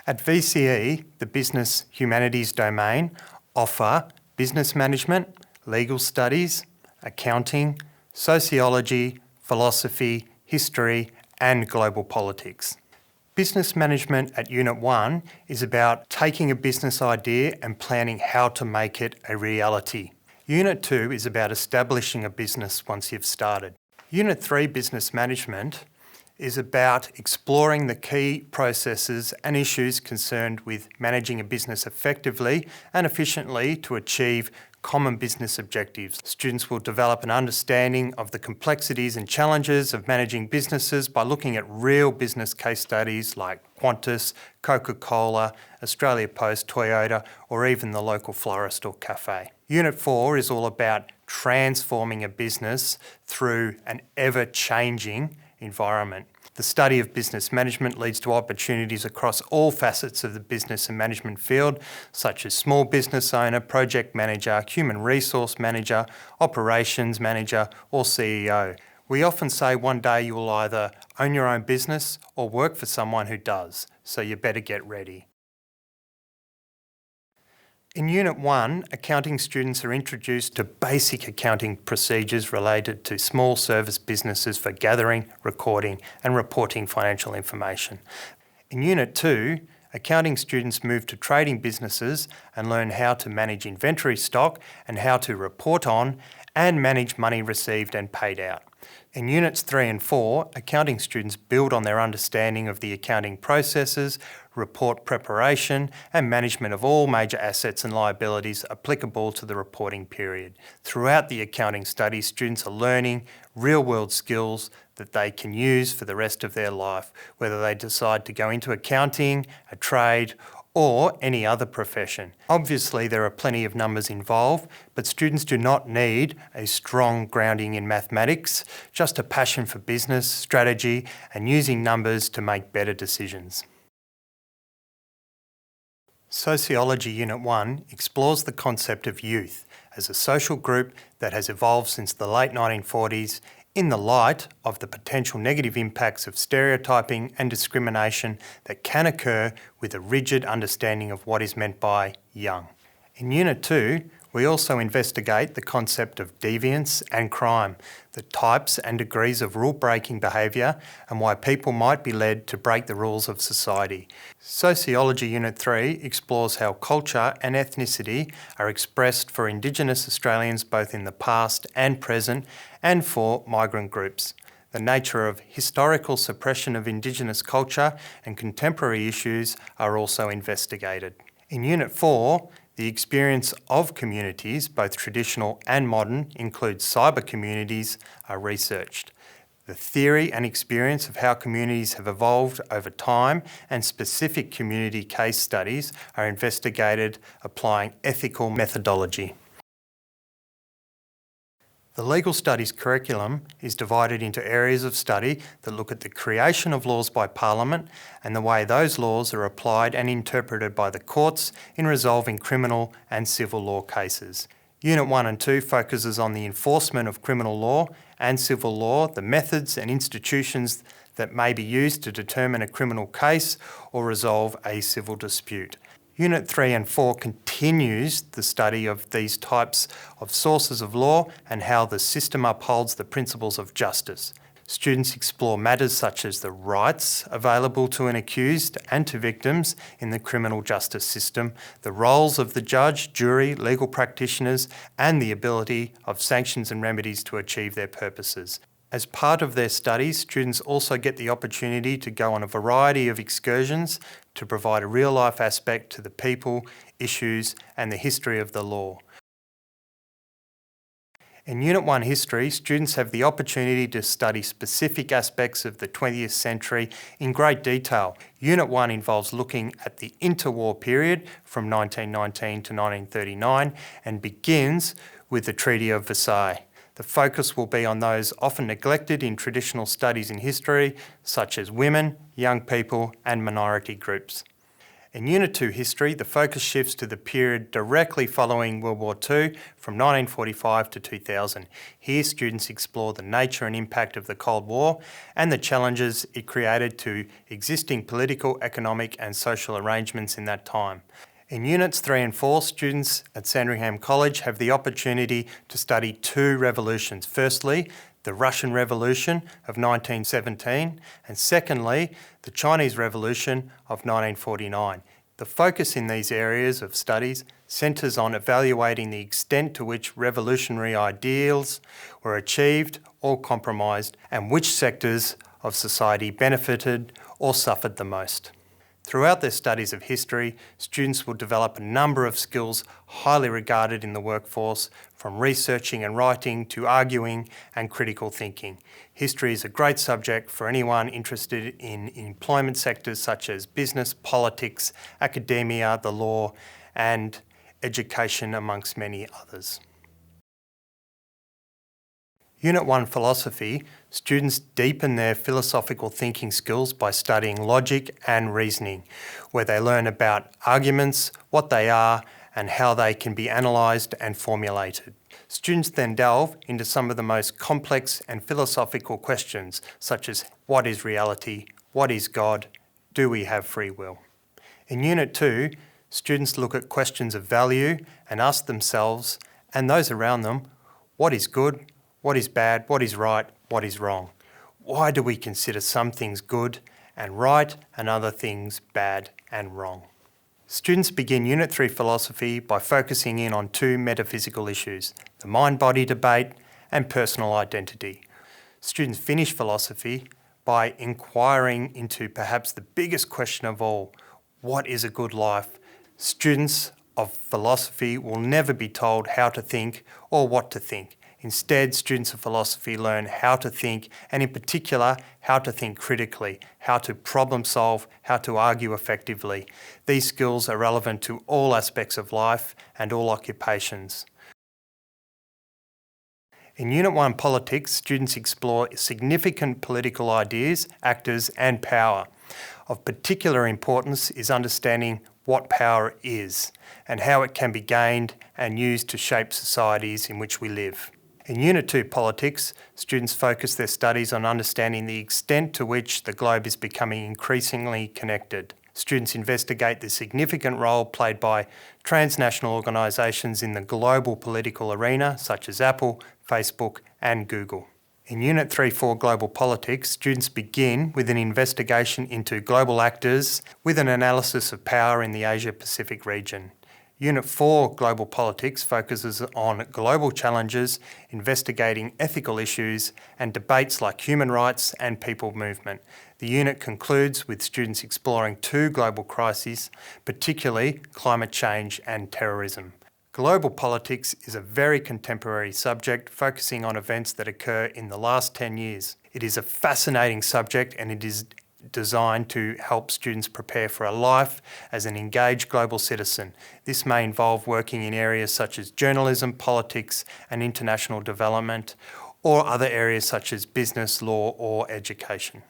At VCE, the Business Humanities domain offer Business Management, Legal Studies, Accounting, Sociology, Philosophy, History and Global Politics. Business Management at Unit 1 is about taking a business idea and planning how to make it a reality. Unit 2 is about establishing a business once you've started. Unit 3, Business Management, is about exploring the key processes and issues concerned with managing a business effectively and efficiently to achieve common business objectives. Students will develop an understanding of the complexities and challenges of managing businesses by looking at real business case studies like Qantas, Coca-Cola, Australia Post, Toyota, or even the local florist or cafe. Unit 4 is all about transforming a business through an ever-changing environment. The study of business management leads to opportunities across all facets of the business and management field, such as small business owner, project manager, human resource manager, operations manager, or CEO. We often say one day you will either own your own business or work for someone who does, so you better get ready. In Unit 1, accounting students are introduced to basic accounting procedures related to small service businesses for gathering, recording and reporting financial information. In Unit 2, accounting students move to trading businesses and learn how to manage inventory stock and how to report on and manage money received and paid out. In Units 3 and 4, accounting students build on their understanding of the accounting processes, report preparation and management of all major assets and liabilities applicable to the reporting period. Throughout the accounting study, students are learning real-world skills that they can use for the rest of their life, whether they decide to go into accounting, a trade, or any other profession. Obviously, there are plenty of numbers involved, but students do not need a strong grounding in mathematics, just a passion for business, strategy, and using numbers to make better decisions. Sociology Unit 1 explores the concept of youth as a social group that has evolved since the late 1940s in the light of the potential negative impacts of stereotyping and discrimination that can occur with a rigid understanding of what is meant by young. In Unit 2, we also investigate the concept of deviance and crime, the types and degrees of rule-breaking behaviour and why people might be led to break the rules of society. Sociology Unit 3 explores how culture and ethnicity are expressed for Indigenous Australians both in the past and present and for migrant groups. The nature of historical suppression of Indigenous culture and contemporary issues are also investigated. In Unit 4, the experience of communities, both traditional and modern, includes cyber communities, are researched. The theory and experience of how communities have evolved over time and specific community case studies are investigated applying ethical methodology. The Legal Studies curriculum is divided into areas of study that look at the creation of laws by Parliament and the way those laws are applied and interpreted by the courts in resolving criminal and civil law cases. Unit 1 and 2 focuses on the enforcement of criminal law and civil law, the methods and institutions that may be used to determine a criminal case or resolve a civil dispute. Unit 3 and 4 continues the study of these types of sources of law and how the system upholds the principles of justice. Students explore matters such as the rights available to an accused and to victims in the criminal justice system, the roles of the judge, jury, legal practitioners, and the ability of sanctions and remedies to achieve their purposes. As part of their studies, students also get the opportunity to go on a variety of excursions to provide a real-life aspect to the people, issues, and the history of the law. In Unit 1 History, students have the opportunity to study specific aspects of the 20th century in great detail. Unit 1 involves looking at the interwar period from 1919 to 1939 and begins with the Treaty of Versailles. The focus will be on those often neglected in traditional studies in history, such as women, young people, and minority groups. In Unit 2 History, the focus shifts to the period directly following World War II from 1945 to 2000. Here, students explore the nature and impact of the Cold War and the challenges it created to existing political, economic and social arrangements in that time. In Units 3 and 4, students at Sandringham College have the opportunity to study two revolutions. Firstly, the Russian Revolution of 1917, and secondly, the Chinese Revolution of 1949. The focus in these areas of studies centres on evaluating the extent to which revolutionary ideals were achieved or compromised, and which sectors of society benefited or suffered the most. Throughout their studies of history, students will develop a number of skills highly regarded in the workforce, from researching and writing to arguing and critical thinking. History is a great subject for anyone interested in employment sectors such as business, politics, academia, the law, and education, amongst many others. Unit 1 Philosophy, students deepen their philosophical thinking skills by studying logic and reasoning, where they learn about arguments, what they are, and how they can be analysed and formulated. Students then delve into some of the most complex and philosophical questions, such as what is reality, what is God, do we have free will? In Unit 2, students look at questions of value and ask themselves and those around them, what is good? What is bad? What is right? What is wrong? Why do we consider some things good and right and other things bad and wrong? Students begin Unit 3 Philosophy by focusing in on two metaphysical issues, the mind-body debate and personal identity. Students finish philosophy by inquiring into perhaps the biggest question of all, what is a good life? Students of philosophy will never be told how to think or what to think. Instead, students of philosophy learn how to think, and in particular, how to think critically, how to problem solve, how to argue effectively. These skills are relevant to all aspects of life and all occupations. In Unit 1 Politics, students explore significant political ideas, actors and power. Of particular importance is understanding what power is and how it can be gained and used to shape societies in which we live. In Unit 2 Politics, students focus their studies on understanding the extent to which the globe is becoming increasingly connected. Students investigate the significant role played by transnational organisations in the global political arena, such as Apple, Facebook and Google. In Unit 3-4 Global Politics, students begin with an investigation into global actors with an analysis of power in the Asia-Pacific region. Unit 4 Global Politics focuses on global challenges, investigating ethical issues and debates like human rights and people movement. The unit concludes with students exploring two global crises, particularly climate change and terrorism. Global politics is a very contemporary subject focusing on events that occur in the last 10 years. It is a fascinating subject and it is designed to help students prepare for a life as an engaged global citizen. This may involve working in areas such as journalism, politics and international development, or other areas such as business, law or education.